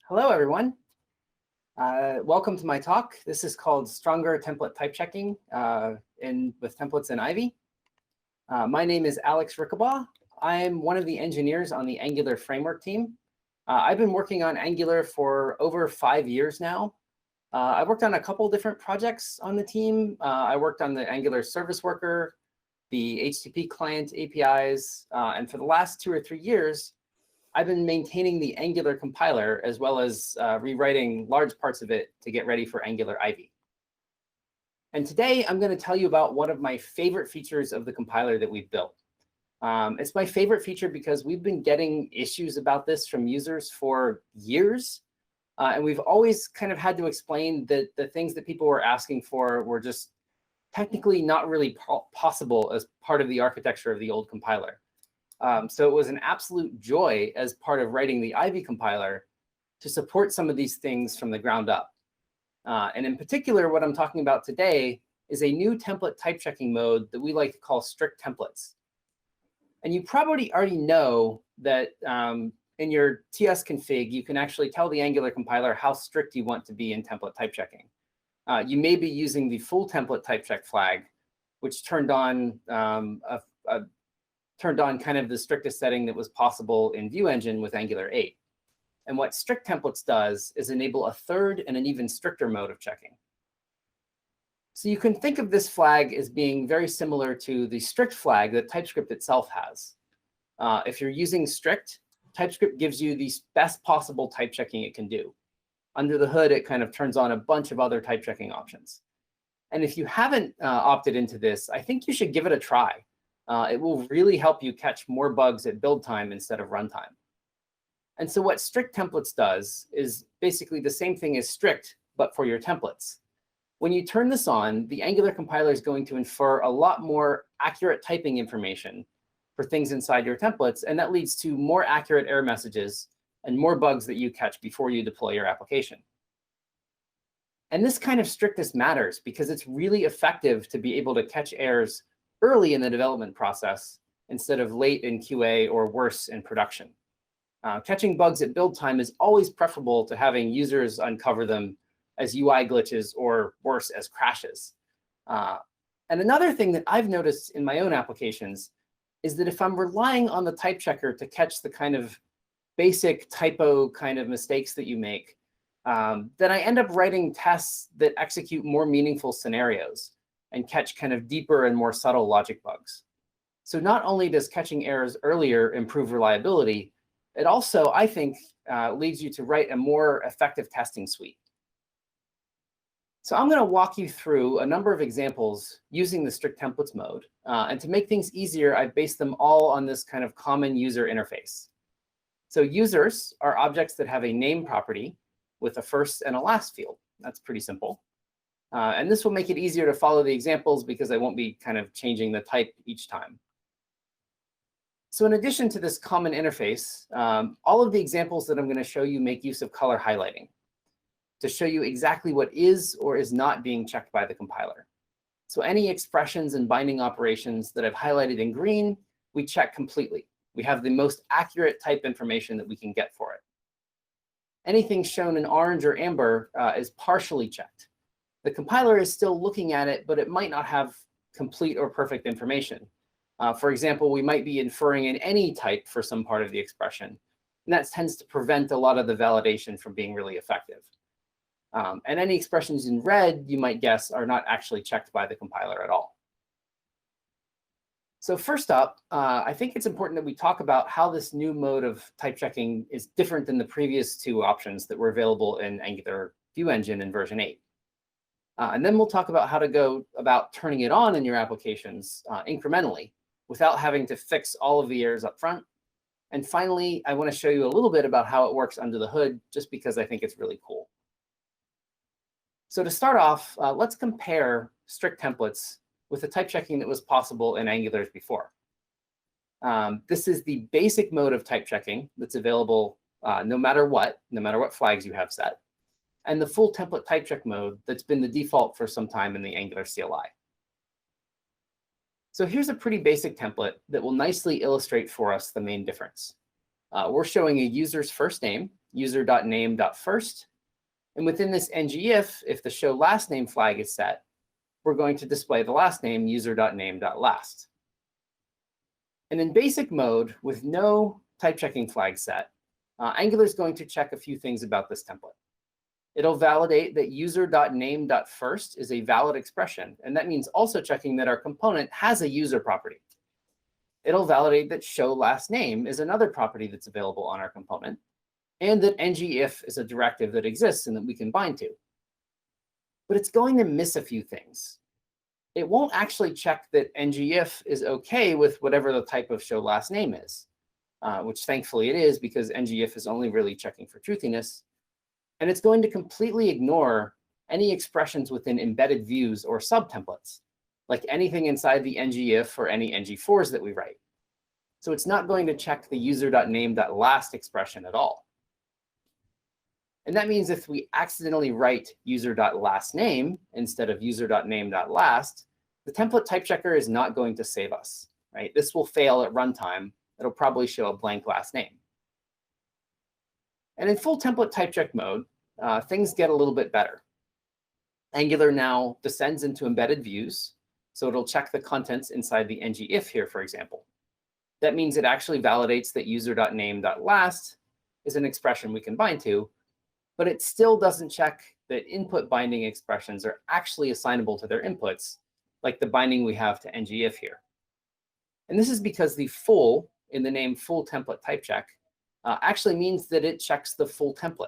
Hello, everyone. Welcome to my talk. This is called Stronger Template Type Checking with Templates in Ivy. My name is Alex Rickabaugh. I'm one of the engineers on the Angular framework team. I've been working on Angular for over 5 years now. I worked on a couple different projects on the team. I worked on the Angular Service Worker, the HTTP client APIs, and for the last 2 or 3 years, I've been maintaining the Angular compiler as well as rewriting large parts of it to get ready for Angular Ivy. And today, I'm going to tell you about one of my favorite features of the compiler that we've built. It's my favorite feature because we've been getting issues about this from users for years. And we've always kind of had to explain that the things that people were asking for were just technically not really possible as part of the architecture of the old compiler. So it was an absolute joy as part of writing the Ivy compiler to support some of these things from the ground up. And in particular, what I'm talking about today is a new template type checking mode that we like to call strictTemplates. And you probably already know that in your TS config, you can actually tell the Angular compiler how strict you want to be in template type checking. You may be using the full template type check flag, which turned on kind of the strictest setting that was possible in View Engine with Angular 8. And what strictTemplates does is enable a third and an even stricter mode of checking. So you can think of this flag as being very similar to the strict flag that TypeScript itself has. If you're using strict, TypeScript gives you the best possible type checking it can do. Under the hood, it kind of turns on a bunch of other type checking options. And if you haven't opted into this, I think you should give it a try. It will really help you catch more bugs at build time instead of runtime. And so what strictTemplates does is basically the same thing as strict, but for your templates. When you turn this on, the Angular compiler is going to infer a lot more accurate typing information for things inside your templates, and that leads to more accurate error messages and more bugs that you catch before you deploy your application. And this kind of strictness matters because it's really effective to be able to catch errors early in the development process instead of late in QA or worse in production. Catching bugs at build time is always preferable to having users uncover them as UI glitches or worse as crashes. And another thing that I've noticed in my own applications is that if I'm relying on the type checker to catch the kind of basic typo kind of mistakes that you make, then I end up writing tests that execute more meaningful scenarios and catch kind of deeper and more subtle logic bugs. So not only does catching errors earlier improve reliability, it also, I think, leads you to write a more effective testing suite. So I'm going to walk you through a number of examples using the strictTemplates mode. And to make things easier, I've based them all on this kind of common user interface. So users are objects that have a name property with a first and a last field. That's pretty simple. And this will make it easier to follow the examples because I won't be kind of changing the type each time. So in addition to this common interface, all of the examples that I'm going to show you make use of color highlighting to show you exactly what is or is not being checked by the compiler. So any expressions and binding operations that I've highlighted in green, we check completely. We have the most accurate type information that we can get for it. Anything shown in orange or amber is partially checked. The compiler is still looking at it, but it might not have complete or perfect information. For example, we might be inferring in any type for some part of the expression. And that tends to prevent a lot of the validation from being really effective. And any expressions in red, you might guess, are not actually checked by the compiler at all. So first up, I think it's important that we talk about how this new mode of type checking is different than the previous 2 options that were available in Angular View Engine in version 8. And then we'll talk about how to go about turning it on in your applications incrementally without having to fix all of the errors up front. And finally, I want to show you a little bit about how it works under the hood, just because I think it's really cool. So to start off, let's compare strictTemplates with the type checking that was possible in Angular's before. This is the basic mode of type checking that's available no matter what flags you have set, and the full template type check mode that's been the default for some time in the Angular CLI. So here's a pretty basic template that will nicely illustrate for us the main difference. We're showing a user's first name user.name.first. And within this ngIf the show last name flag is set, we're going to display the last name user.name.last. And in basic mode, with no type checking flag set, Angular is going to check a few things about this template. It'll validate that user.name.first is a valid expression, and that means also checking that our component has a user property. It'll validate that show last name is another property that's available on our component, and that ngIf is a directive that exists and that we can bind to. But it's going to miss a few things. It won't actually check that ngIf is OK with whatever the type of show last name is, which thankfully it is, because ngIf is only really checking for truthiness. And it's going to completely ignore any expressions within embedded views or subtemplates, like anything inside the ngIf or any ng4s that we write. So it's not going to check the user.name.last expression at all. And that means if we accidentally write user.lastName instead of user.name.last, the template type checker is not going to save us, right? This will fail at runtime. It'll probably show a blank last name. And in full template type check mode, things get a little bit better. Angular now descends into embedded views, so it'll check the contents inside the ngIf here, for example. That means it actually validates that user.name.last is an expression we can bind to, but it still doesn't check that input binding expressions are actually assignable to their inputs, like the binding we have to ngIf here. And this is because the full in the name full template type check actually means that it checks the full template.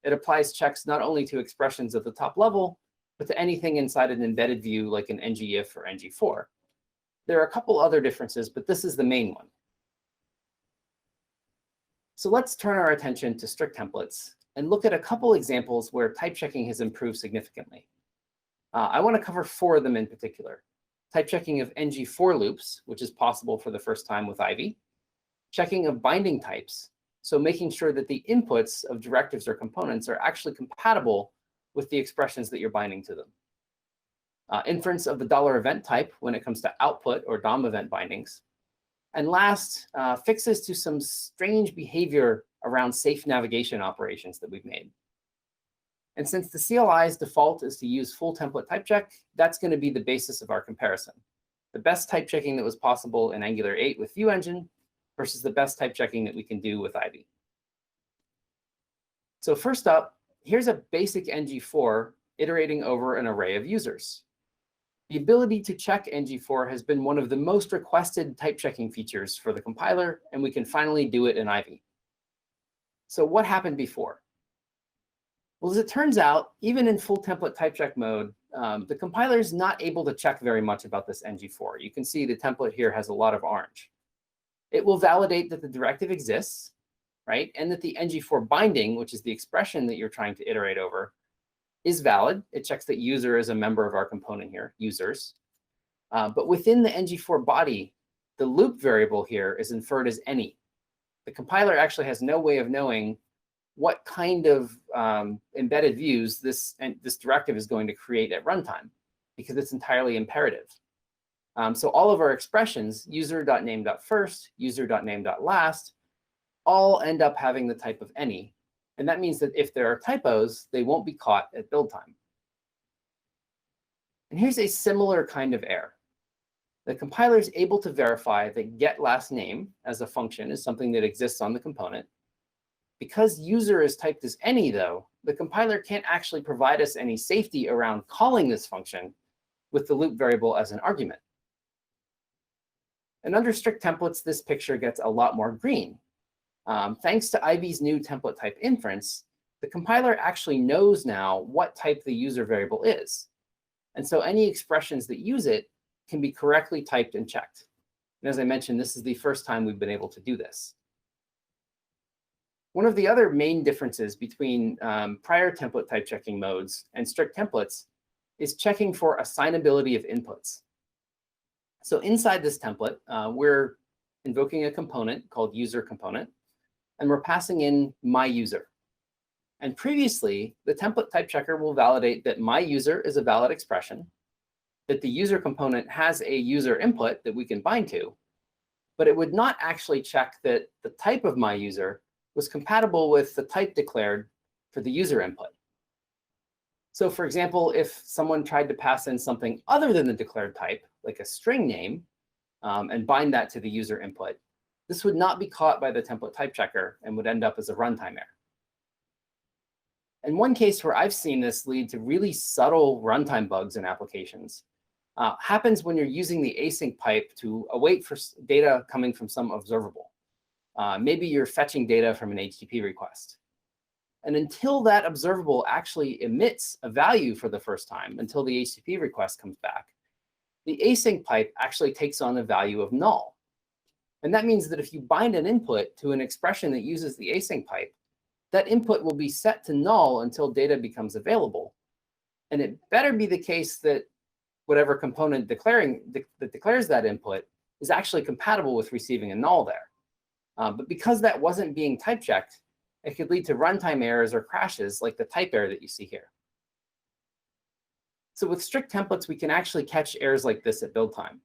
It applies checks not only to expressions at the top level, but to anything inside an embedded view like an ngIf or ng4. There are a couple other differences, but this is the main one. So let's turn our attention to strict templates and look at a couple examples where type checking has improved significantly. I want to cover 4 of them in particular. Type checking of ng4 loops, which is possible for the first time with Ivy. Checking of binding types, so making sure that the inputs of directives or components are actually compatible with the expressions that you're binding to them. Inference of the $event type when it comes to output or DOM event bindings. And last, fixes to some strange behavior around safe navigation operations that we've made. And since the CLI's default is to use full template type check, that's going to be the basis of our comparison. The best type checking that was possible in Angular 8 with Vue Engine versus the best type checking that we can do with Ivy. So first up, here's a basic ng4 iterating over an array of users. The ability to check ng4 has been one of the most requested type checking features for the compiler, and we can finally do it in Ivy. So what happened before? Well, as it turns out, even in full template type check mode, the compiler is not able to check very much about this ng4. You can see the template here has a lot of orange. It will validate that the directive exists, right? And that the ng4 binding, which is the expression that you're trying to iterate over, is valid. It checks that user is a member of our component here, users. But within the ng4 body, the loop variable here is inferred as any. The compiler actually has no way of knowing what kind of embedded views this directive is going to create at runtime, because it's entirely imperative. So all of our expressions, user.name.first, user.name.last, all end up having the type of any. And that means that if there are typos, they won't be caught at build time. And here's a similar kind of error. The compiler is able to verify that getLastName as a function is something that exists on the component. Because user is typed as any, though, the compiler can't actually provide us any safety around calling this function with the loop variable as an argument. And under strict templates, this picture gets a lot more green. Thanks to Ivy's new template type inference, the compiler actually knows now what type the user variable is. And so any expressions that use it can be correctly typed and checked. And as I mentioned, this is the first time we've been able to do this. One of the other main differences between prior template type checking modes and strict templates is checking for assignability of inputs. So inside this template, we're invoking a component called user component, and we're passing in my user. And previously, the template type checker will validate that my user is a valid expression, that the user component has a user input that we can bind to, but it would not actually check that the type of my user was compatible with the type declared for the user input. So for example, if someone tried to pass in something other than the declared type, like a string name, and bind that to the user input, this would not be caught by the template type checker and would end up as a runtime error. And one case where I've seen this lead to really subtle runtime bugs in applications happens when you're using the async pipe to await for data coming from some observable. Maybe you're fetching data from an HTTP request. And until that observable actually emits a value for the first time, until the HTTP request comes back, the async pipe actually takes on a value of null. And that means that if you bind an input to an expression that uses the async pipe, that input will be set to null until data becomes available. And it better be the case that whatever component that declares that input is actually compatible with receiving a null there. But because that wasn't being type checked, it could lead to runtime errors or crashes like the type error that you see here. So with strict templates, we can actually catch errors like this at build time.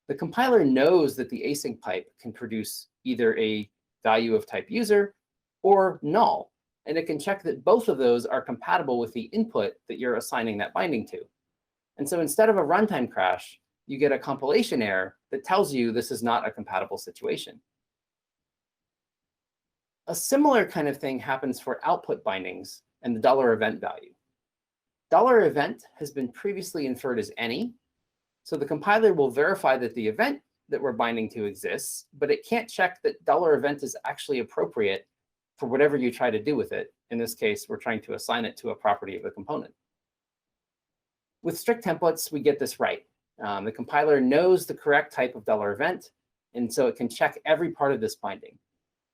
The compiler knows that the async pipe can produce either a value of type user or null, and it can check that both of those are compatible with the input that you're assigning that binding to. And so instead of a runtime crash, you get a compilation error that tells you this is not a compatible situation. A similar kind of thing happens for output bindings and the $event value. $event has been previously inferred as any, so the compiler will verify that the event that we're binding to exists, but it can't check that $event is actually appropriate for whatever you try to do with it. In this case, we're trying to assign it to a property of the component. With strict templates, we get this right. The compiler knows the correct type of $event, and so it can check every part of this binding,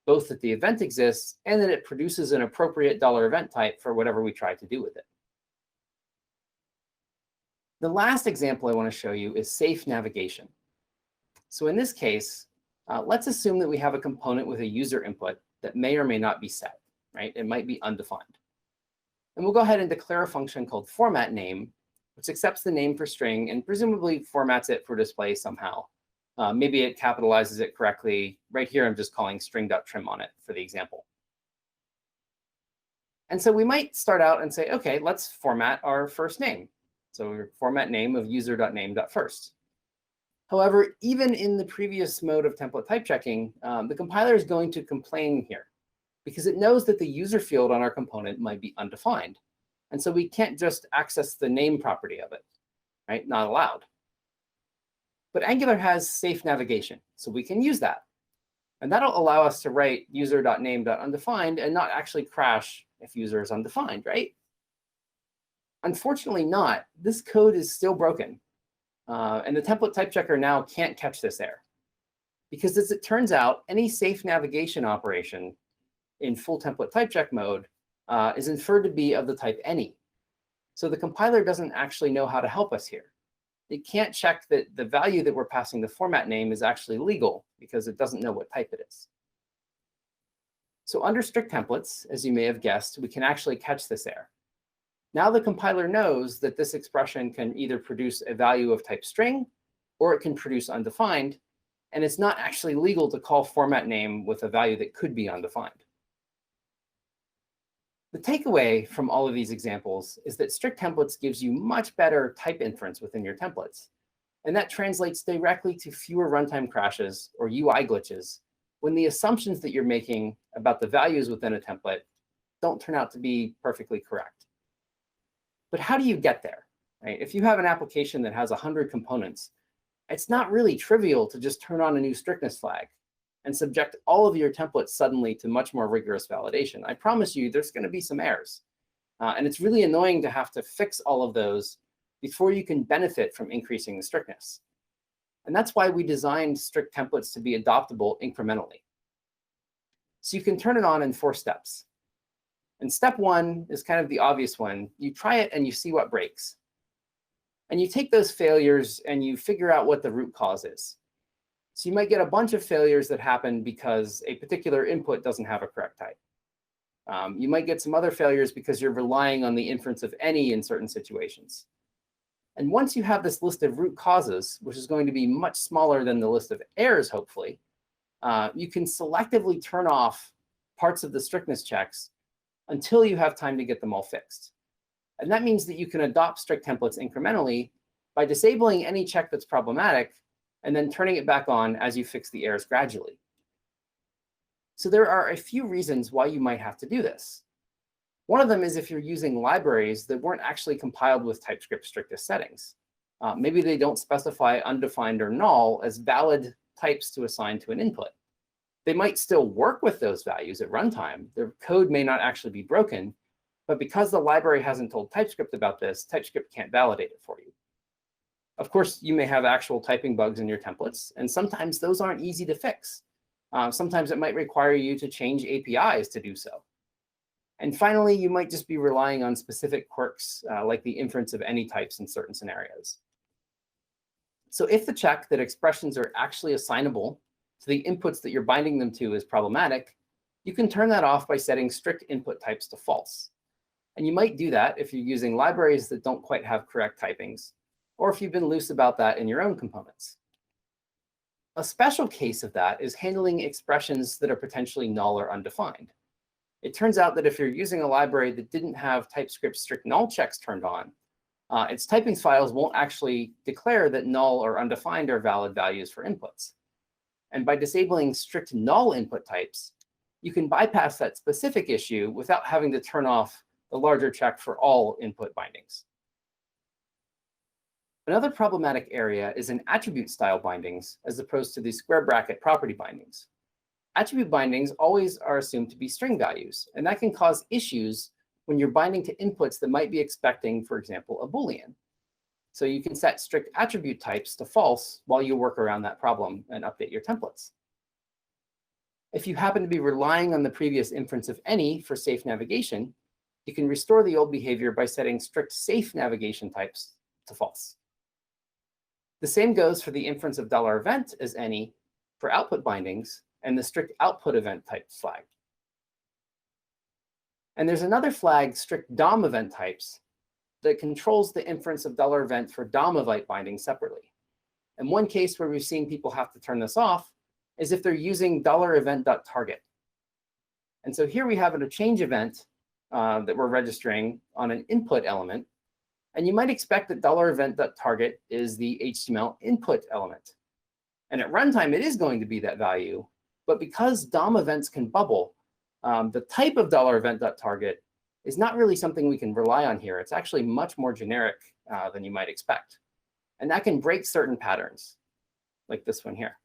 both that the event exists and that it produces an appropriate $event type for whatever we try to do with it. The last example I want to show you is safe navigation. So in this case, let's assume that we have a component with a user input that may or may not be set, right? It might be undefined. And we'll go ahead and declare a function called format name, which accepts the name for string and presumably formats it for display somehow. Maybe it capitalizes it correctly. Right here, I'm just calling string.trim on it for the example. And so we might start out and say, OK, let's format our first name. So format name of user.name.first. However, even in the previous mode of template type checking, the compiler is going to complain here because it knows that the user field on our component might be undefined. And so we can't just access the name property of it, right? Not allowed. But Angular has safe navigation, so we can use that. And that'll allow us to write user.name.undefined and not actually crash if user is undefined, right? Unfortunately not. This code is still broken. And the template type checker now can't catch this error. Because as it turns out, any safe navigation operation in full template type check mode is inferred to be of the type any. So the compiler doesn't actually know how to help us here. It can't check that the value that we're passing the format name is actually legal because it doesn't know what type it is. So under strict templates, as you may have guessed, we can actually catch this error. Now the compiler knows that this expression can either produce a value of type string, or it can produce undefined, and it's not actually legal to call format name with a value that could be undefined. The takeaway from all of these examples is that strict templates gives you much better type inference within your templates. And that translates directly to fewer runtime crashes or UI glitches when the assumptions that you're making about the values within a template don't turn out to be perfectly correct. But how do you get there? Right? If you have an application that has 100 components, it's not really trivial to just turn on a new strictness flag and subject all of your templates suddenly to much more rigorous validation. I promise you, there's going to be some errors. And it's really annoying to have to fix all of those before you can benefit from increasing the strictness. And that's why we designed strict templates to be adoptable incrementally. So you can turn it on in 4 steps. And step 1 is kind of the obvious one. You try it and you see what breaks. And you take those failures and you figure out what the root cause is. So you might get a bunch of failures that happen because a particular input doesn't have a correct type. You might get some other failures because you're relying on the inference of any in certain situations. And once you have this list of root causes, which is going to be much smaller than the list of errors, hopefully, you can selectively turn off parts of the strictness checks until you have time to get them all fixed. And that means that you can adopt strict templates incrementally by disabling any check that's problematic and then turning it back on as you fix the errors gradually. So there are a few reasons why you might have to do this. One of them is if you're using libraries that weren't actually compiled with TypeScript strictest settings. Maybe they don't specify undefined or null as valid types to assign to an input. They might still work with those values at runtime. Their code may not actually be broken, but because the library hasn't told TypeScript about this, TypeScript can't validate it for you. Of course, you may have actual typing bugs in your templates, and sometimes those aren't easy to fix. Sometimes it might require you to change APIs to do so. And finally, you might just be relying on specific quirks, like the inference of any types in certain scenarios. So if the check that expressions are actually assignable to the inputs that you're binding them to is problematic, you can turn that off by setting strict input types to false. And you might do that if you're using libraries that don't quite have correct typings, or if you've been loose about that in your own components. A special case of that is handling expressions that are potentially null or undefined. It turns out that if you're using a library that didn't have TypeScript strict null checks turned on, its typing files won't actually declare that null or undefined are valid values for inputs. And by disabling strict null input types, you can bypass that specific issue without having to turn off the larger check for all input bindings. Another problematic area is in attribute style bindings as opposed to the square bracket property bindings. Attribute bindings always are assumed to be string values, and that can cause issues when you're binding to inputs that might be expecting, for example, a Boolean. So you can set strict attribute types to false while you work around that problem and update your templates. If you happen to be relying on the previous inference of any for safe navigation, you can restore the old behavior by setting strict safe navigation types to false. The same goes for the inference of $event as any for output bindings and the strict output event type flag. And there's another flag, strict DOM event types, that controls the inference of $event for DOM event bindings separately. And one case where we've seen people have to turn this off is if they're using $event.target. And so here we have a change event that we're registering on an input element. And you might expect that $event.target is the HTML input element. And at runtime, it is going to be that value. But because DOM events can bubble, the type of $event.target is not really something we can rely on here. It's actually much more generic than you might expect. And that can break certain patterns, like this one here.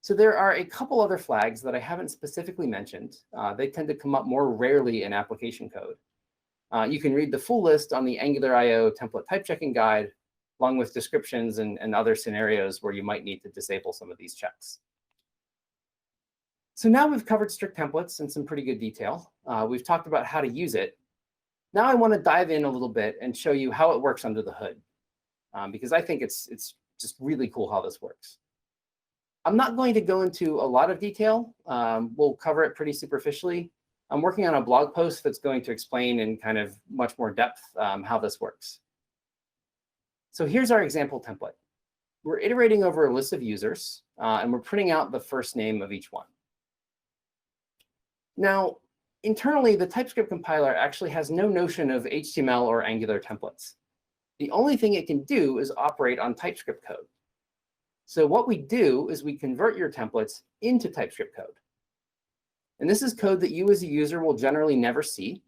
So there are a couple other flags that I haven't specifically mentioned. They tend to come up more rarely in application code. You can read the full list on the Angular IO template type checking guide, along with descriptions and other scenarios where you might need to disable some of these checks. So now we've covered strict templates in some pretty good detail. We've talked about how to use it. Now I want to dive in a little bit and show you how it works under the hood, because I think it's just really cool how this works. I'm not going to go into a lot of detail. We'll cover it pretty superficially. I'm working on a blog post that's going to explain in kind of much more depth how this works. So here's our example template. We're iterating over a list of users, and we're printing out the first name of each one. Now, internally, the TypeScript compiler actually has no notion of HTML or Angular templates. The only thing it can do is operate on TypeScript code. So what we do is we convert your templates into TypeScript code. And this is code that you as a user will generally never see.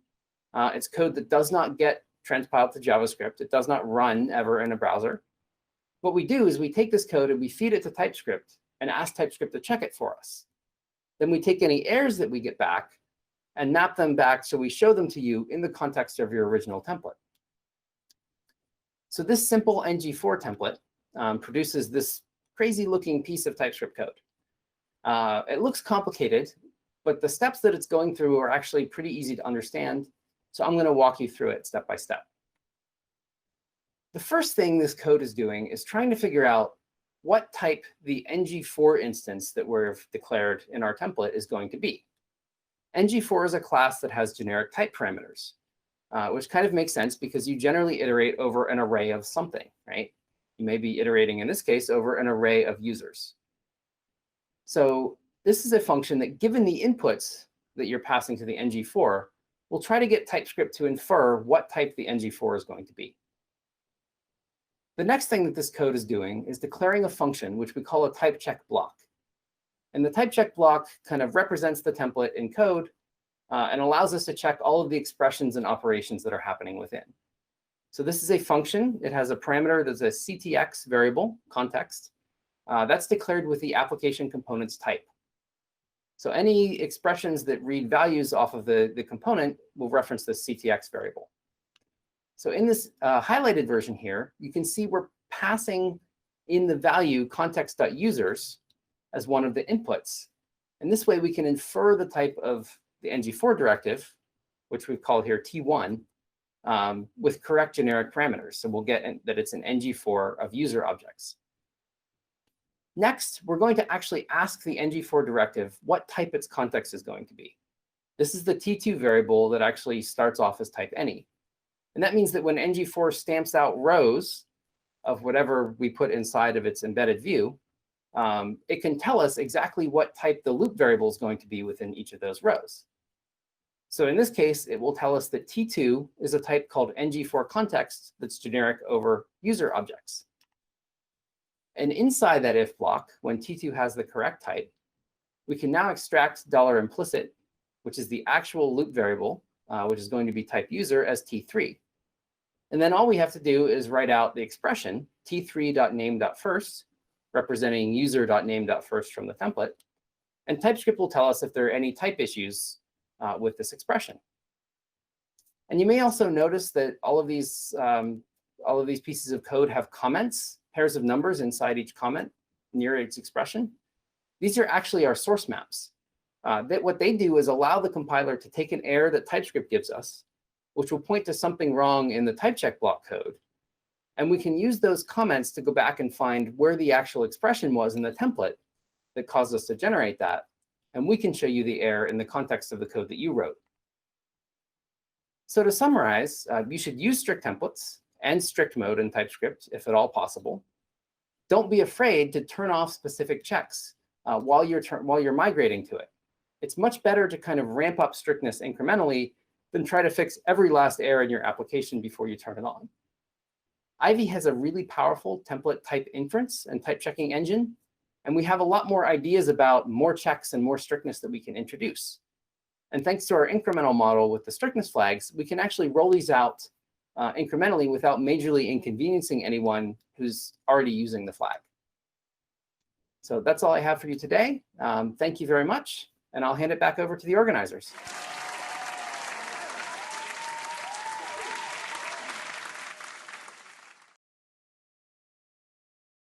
It's code that does not get transpiled to JavaScript. It does not run ever in a browser. What we do is we take this code and we feed it to TypeScript and ask TypeScript to check it for us. Then we take any errors that we get back and map them back so we show them to you in the context of your original template. So this simple ng4 template produces this crazy looking piece of TypeScript code. It looks complicated, but the steps that it's going through are actually pretty easy to understand. So I'm going to walk you through it step by step. The first thing this code is doing is trying to figure out what type the ng4 instance that we've declared in our template is going to be. ng4 is a class that has generic type parameters, which kind of makes sense because you generally iterate over an array of something, right? You may be iterating, in this case, over an array of users. So This is a function that, given the inputs that you're passing to the ng4, will try to get TypeScript to infer what type the ng4 is going to be. The next thing that this code is doing is declaring a function which we call a type check block. And the type check block kind of represents the template in code and allows us to check all of the expressions and operations that are happening within. So this is a function. It has a parameter that's a ctx variable, context. That's declared with the application component's type. So any expressions that read values off of the component will reference this ctx variable. So in this highlighted version here, you can see we're passing in the value context.users as one of the inputs. And this way we can infer the type of the ng4 directive, which we've called here T1, with correct generic parameters. So we'll get that it's an ng4 of user objects. Next, we're going to actually ask the ng4 directive what type its context is going to be. This is the T2 variable that actually starts off as type any. And that means that when ng4 stamps out rows of whatever we put inside of its embedded view, it can tell us exactly what type the loop variable is going to be within each of those rows. So in this case, it will tell us that T2 is a type called ng4 context that's generic over user objects. And inside that if block, when T2 has the correct type, we can now extract $implicit, which is the actual loop variable, which is going to be type user, as T3. And then all we have to do is write out the expression t3.name.first, representing user.name.first from the template. And TypeScript will tell us if there are any type issues with this expression. And you may also notice that all of these pieces of code have comments, pairs of numbers inside each comment near its expression. These are actually our source maps. What they do is allow the compiler to take an error that TypeScript gives us, which will point to something wrong in the type check block code. And we can use those comments to go back and find where the actual expression was in the template that caused us to generate that. And we can show you the error in the context of the code that you wrote. So to summarize, you should use strict templates and strict mode in TypeScript, if at all possible. Don't be afraid to turn off specific checks while you're migrating to it. It's much better to kind of ramp up strictness incrementally than try to fix every last error in your application before you turn it on. Ivy has a really powerful template type inference and type checking engine. And we have a lot more ideas about more checks and more strictness that we can introduce. And thanks to our incremental model with the strictness flags, we can actually roll these out incrementally without majorly inconveniencing anyone who's already using the flag. So that's all I have for you today. Thank you very much. And I'll hand it back over to the organizers.